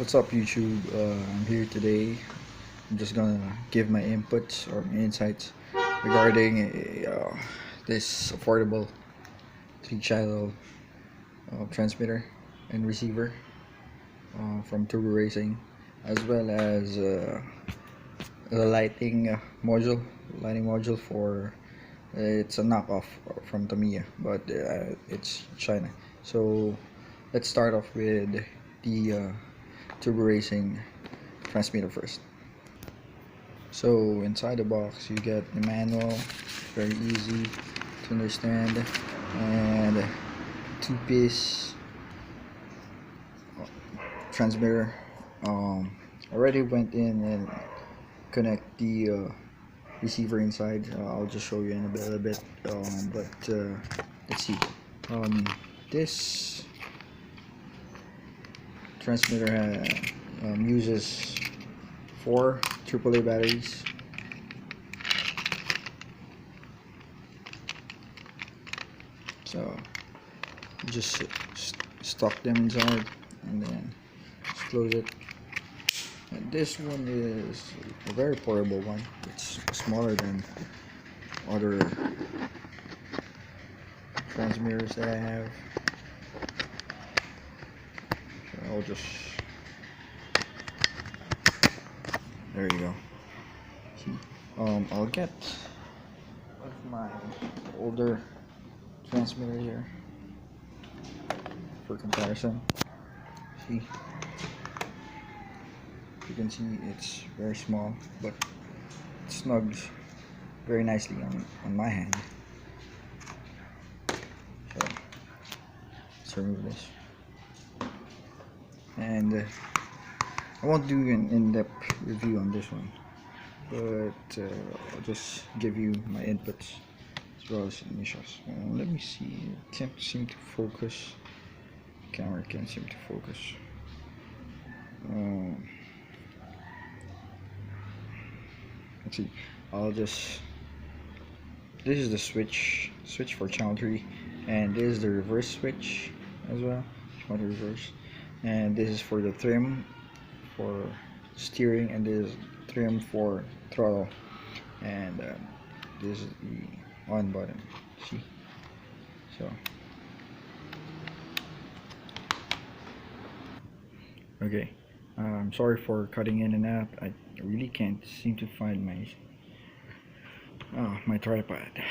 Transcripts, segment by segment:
What's up, YouTube? I'm here today. I'm just gonna give my inputs or my insights regarding this affordable three-channel transmitter and receiver from Turbo Racing, as well as the lighting module for it's a knockoff from Tamiya, but it's China. So let's start off with the Turbo Racing transmitter first. So inside the box you get the manual, very easy to understand, and two-piece transmitter. Already went in and connect the receiver inside. I'll just show you in a little bit. But let's see. This transmitter uses 4 AAA batteries. So just stock them inside and then just close it. And this one is a very portable one. It's smaller than other transmitters that I have. So I'll just, there you go. See, I'll get one of my older transmitter here for comparison. See, you can see it's very small, but it snugs very nicely on my hand. So let's remove this, and I won't do an in-depth review on this one, but I'll just give you my inputs as well as initials. Let me see, it can't seem to focus. The camera can't seem to focus. Let's see, I'll just, this is the switch for channel 3, and this is the reverse switch as well, if you want to reverse, and this is for the trim for steering, and this is trim for throttle, and this is the on button. See, so okay, I'm sorry for cutting in and out. I really can't seem to find my tripod.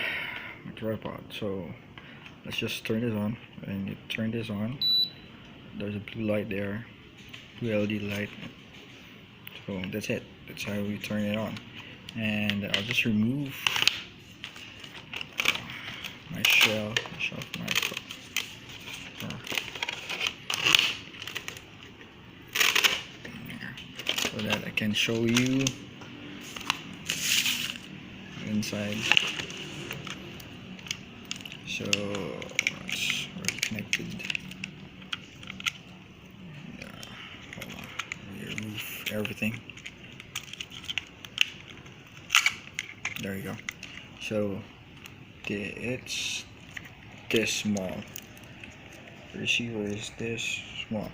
So let's just turn this on, and you turn this on. There's a blue light there, blue LED light. So that's it. That's how we turn it on. And I'll just remove my shell of my so that I can show you inside. So it's already connected. Yeah, hold on. Let me remove everything. There you go. So it's this small. The receiver is this small.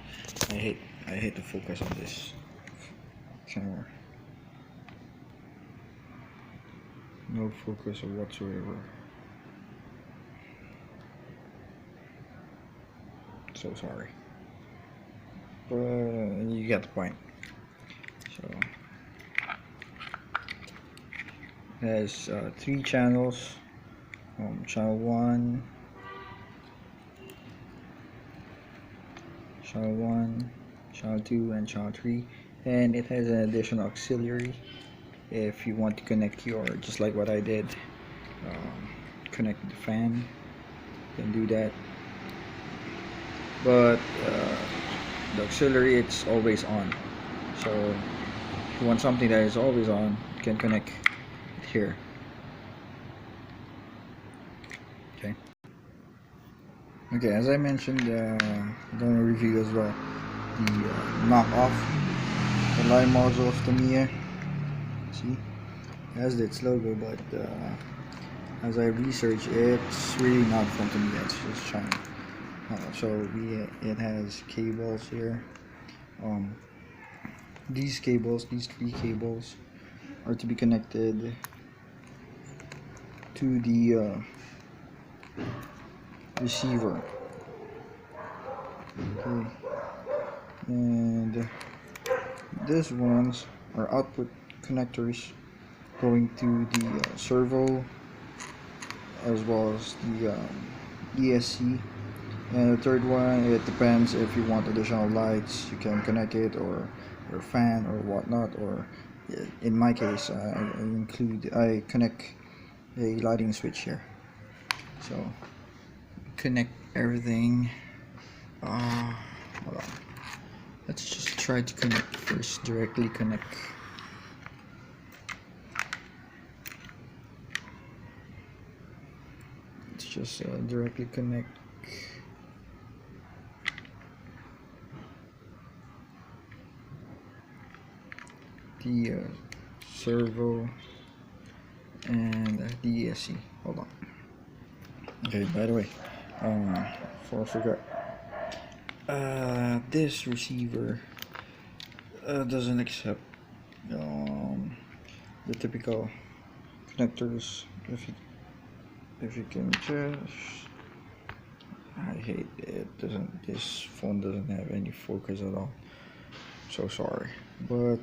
I hate the focus on this camera. No focus whatsoever. So sorry, but you get the point. So it has 3 channels. Channel 1, channel 2, and channel 3, and it has an additional auxiliary if you want to connect your, just like what I did, connect the fan. You can do that, but the auxiliary, it's always on. So if you want something that is always on, you can connect it here. Okay, as I mentioned, I'm going to review as well the knockoff, the light module of Tamiya. See, it has its logo, but as I researched, it's really not from Tamiya, it's just China. So it has cables here, these three cables, are to be connected to the receiver. Okay, and these ones are output connectors going to the servo, as well as the ESC. And the third one, it depends if you want additional lights, you can connect it, or your fan or whatnot. Or in my case, I connect a lighting switch here. So connect everything. Hold on. Let's just try to connect first. Directly connect. Let's just directly connect. The servo and the ESC. Hold on. Okay, by the way, before I forgot, this receiver doesn't accept the typical connectors. If you can just, I hate it. This phone doesn't have any focus at all. So sorry, but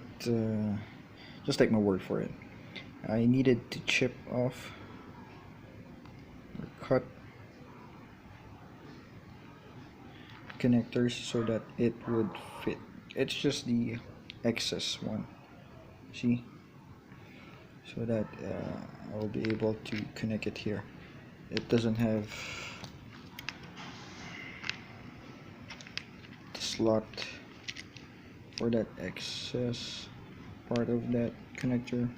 just take my word for it. I needed to chip off or cut connectors so that it would fit. It's just the excess one, see, so that I'll be able to connect it here. It doesn't have the slot for that excess part of that connector,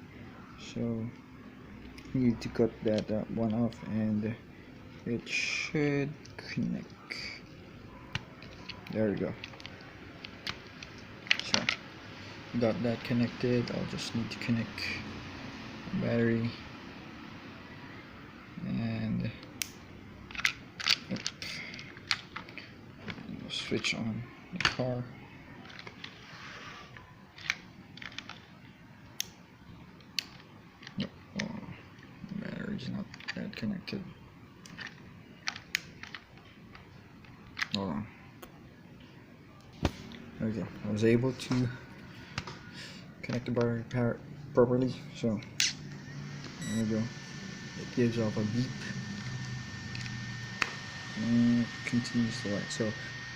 so you need to cut that one off, and it should connect. There we go. So got that connected. I'll just need to connect the battery and switch on the car. Yep, the battery is not that connected. Hold on. There we go. I was able to connect the battery properly, so there we go. It gives off a beep and continues to light. So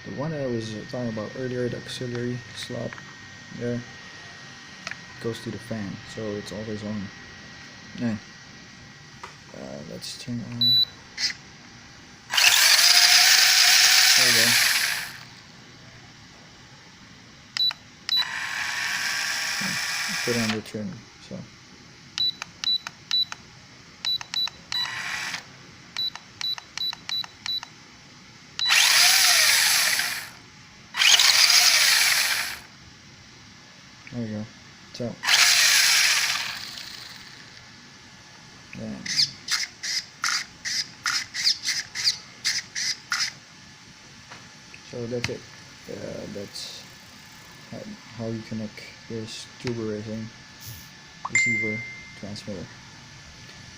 the one that I was talking about earlier, the auxiliary slot there, goes to the fan, so it's always on. Yeah. Let's turn it on. There we go. Put on the trim, so there we go. So yeah. So that's it. That's how you connect this tuber racing receiver transmitter.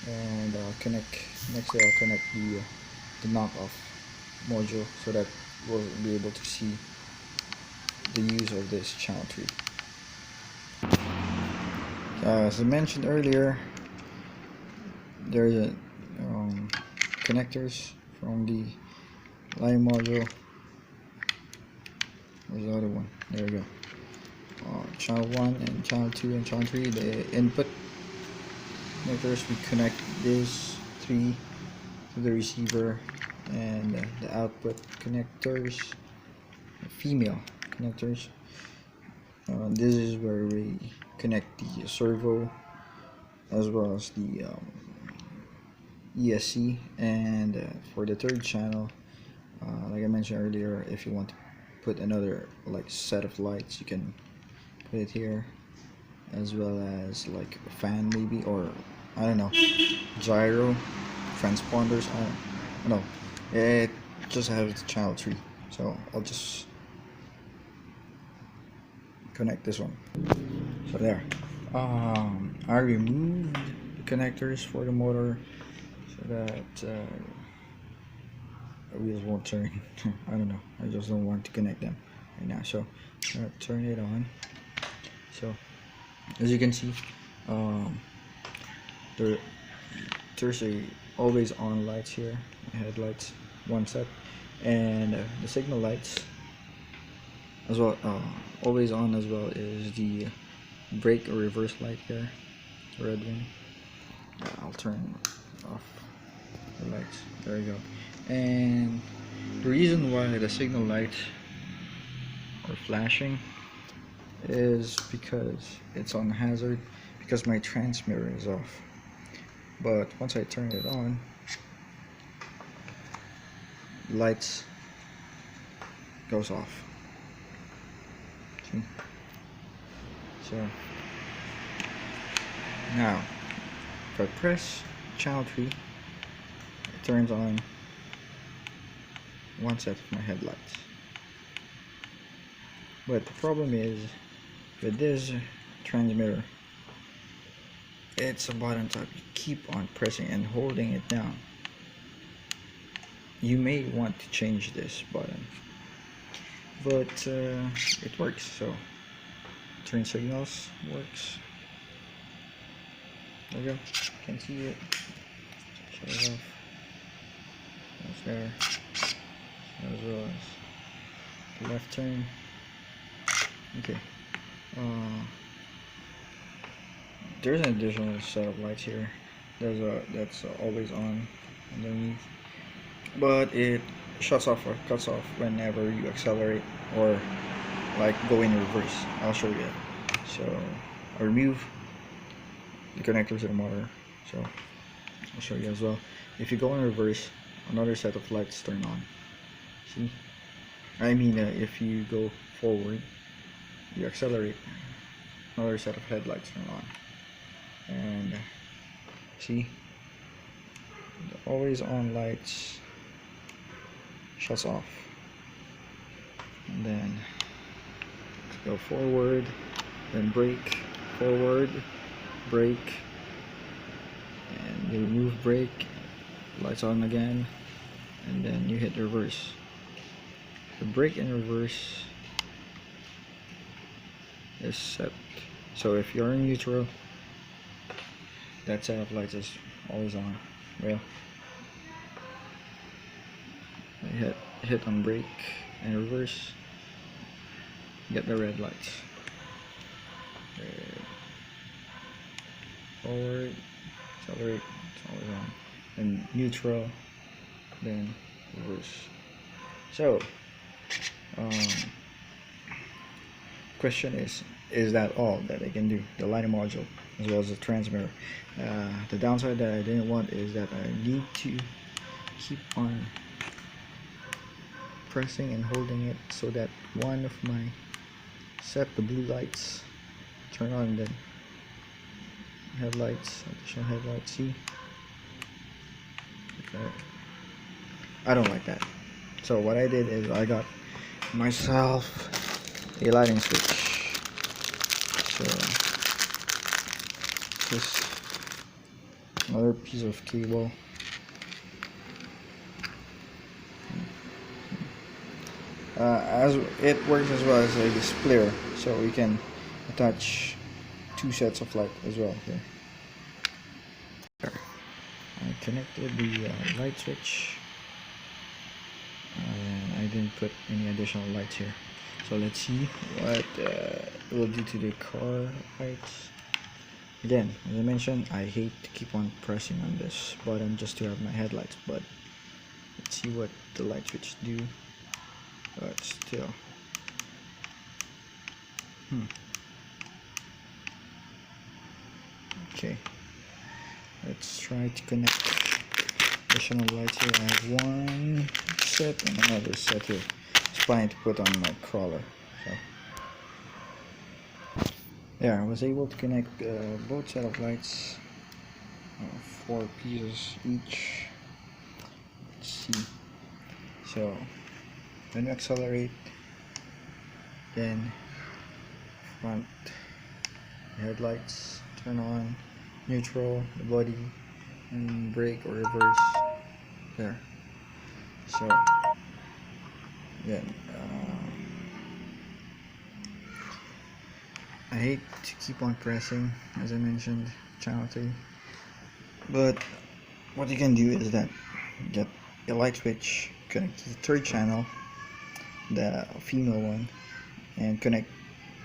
And I'll connect next. I'll connect the knockoff module so that we'll be able to see the use of this channel tree. As I mentioned earlier, there's a connectors from the line module. Where's the other one? There we go. Channel 1 and channel 2 and channel 3, the input connectors. We connect these three to the receiver, and the output connectors, the female connectors. This is where we connect the servo as well as the ESC. And for the third channel, like I mentioned earlier, if you want to put another like set of lights, you can put it here, as well as like a fan maybe, or I don't know, gyro transponders. I don't know. It just has the channel tree, so I'll just connect this one. So there. I removed the connectors for the motor so that the wheels won't turn. I don't know. I just don't want to connect them right now. So I'm gonna turn it on. So as you can see, there, there's a always on lights here, headlights, one set, and the signal lights as well. Always on as well is the brake or reverse light here, red one. I'll turn off the lights. There you go. And the reason why the signal lights are flashing is because it's on hazard, because my transmitter is off. But once I turn it on, lights goes off. See? So now if I press channel 3, it turns on one set of my headlights. But the problem is with this transmitter, it's a button type. You keep on pressing and holding it down. You may want to change this button, but it works. So turn signals works. There you go. Can see it. Shut it off. That's there. As well as left turn. Okay. There's an additional set of lights here. That's always on underneath, but it shuts off or cuts off whenever you accelerate or like go in reverse. I'll show you that. So I remove the connectors to the motor. So I'll show you as well. If you go in reverse, another set of lights turn on. See? I mean, if you go forward, you accelerate, another set of headlights turn on. And see, the always on lights shuts off, and then go forward, then brake, forward, brake, and you remove brake, lights on again, and then you hit reverse. The brake in reverse is set, so if you're in neutral, that set of lights is always on. Well, I hit on brake and reverse, get the red lights. Forward, accelerate, it's always on. And neutral, then reverse. So, question is that all that I can do? The lighting module as well as the transmitter. The downside that I didn't want is that I need to keep on pressing and holding it so that one of my the blue lights turn on, then headlights, additional headlights. See, okay. I don't like that. So what I did is I got myself a lighting switch. So just another piece of cable. As it works as well as a splitter, so we can attach two sets of light as well here. I connected the light switch, and I didn't put any additional lights here. So let's see what it will do to the car lights. Again, as I mentioned, I hate to keep on pressing on this button just to have my headlights, but let's see what the light switch do. But still, okay, let's try to connect additional lights here. I have one set and another set here. It's fine to put on my crawler. So yeah, I was able to connect both set of lights, 4 pieces each. Let's see. So when you accelerate, then front headlights, turn on, neutral, the body, and brake or reverse. There. So again, I hate to keep on pressing, as I mentioned, channel 3, but what you can do is that get a light switch, connect to the third channel, the female one, and connect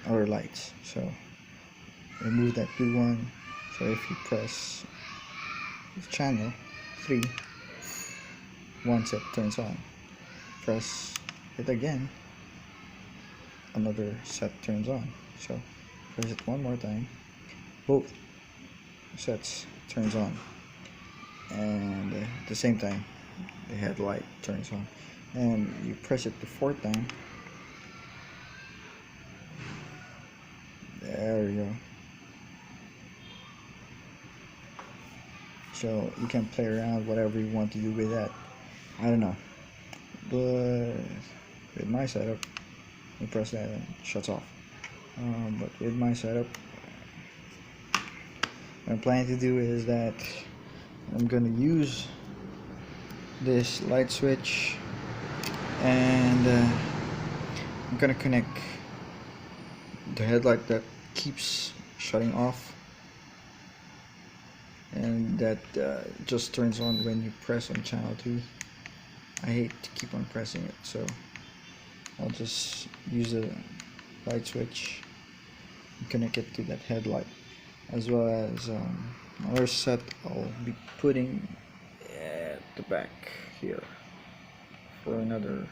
other lights. So remove that blue one. So if you press channel 3, one set turns on. Press it again, another set turns on. So press it one more time, both sets turns on, and at the same time the headlight turns on. And you press it the fourth time. There we go. So you can play around whatever you want to do with that. I don't know, but with my setup, you press that and it shuts off. But with my setup, what I'm planning to do is that I'm gonna use this light switch, and I'm gonna connect the headlight that keeps shutting off, and that just turns on when you press on channel 2. I hate to keep on pressing it, so I'll just use a light switch and connect it to that headlight, as well as another set I'll be putting at the back here for another,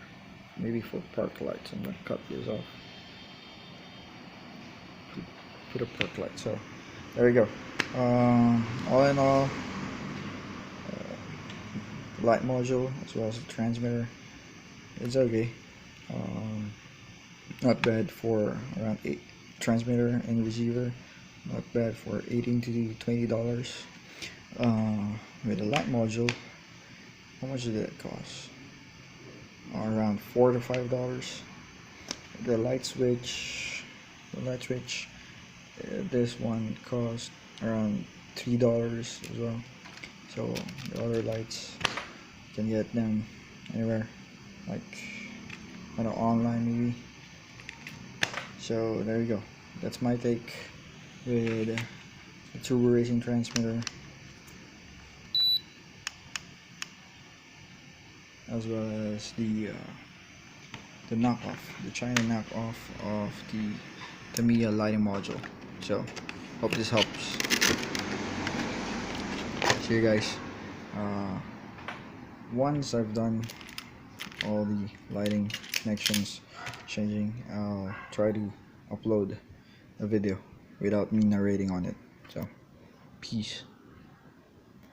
maybe for park lights. I'm gonna cut this off, put a park light. So there we go. All in all, light module as well as the transmitter, it's okay. Not bad for around 8 transmitter and receiver. Not bad for $18 to $20. With the light module, how much did that cost? Around $4 to $5. The light switch, this one cost around $3 as well. So the other lights, you can get them anywhere, like on online maybe. So there you go. That's my take with the turbo racing transmitter, as well as the knockoff, the China knockoff of the Tamiya lighting module. So hope this helps. See you guys. Once I've done all the lighting connections changing, I'll try to upload a video without me narrating on it. So peace.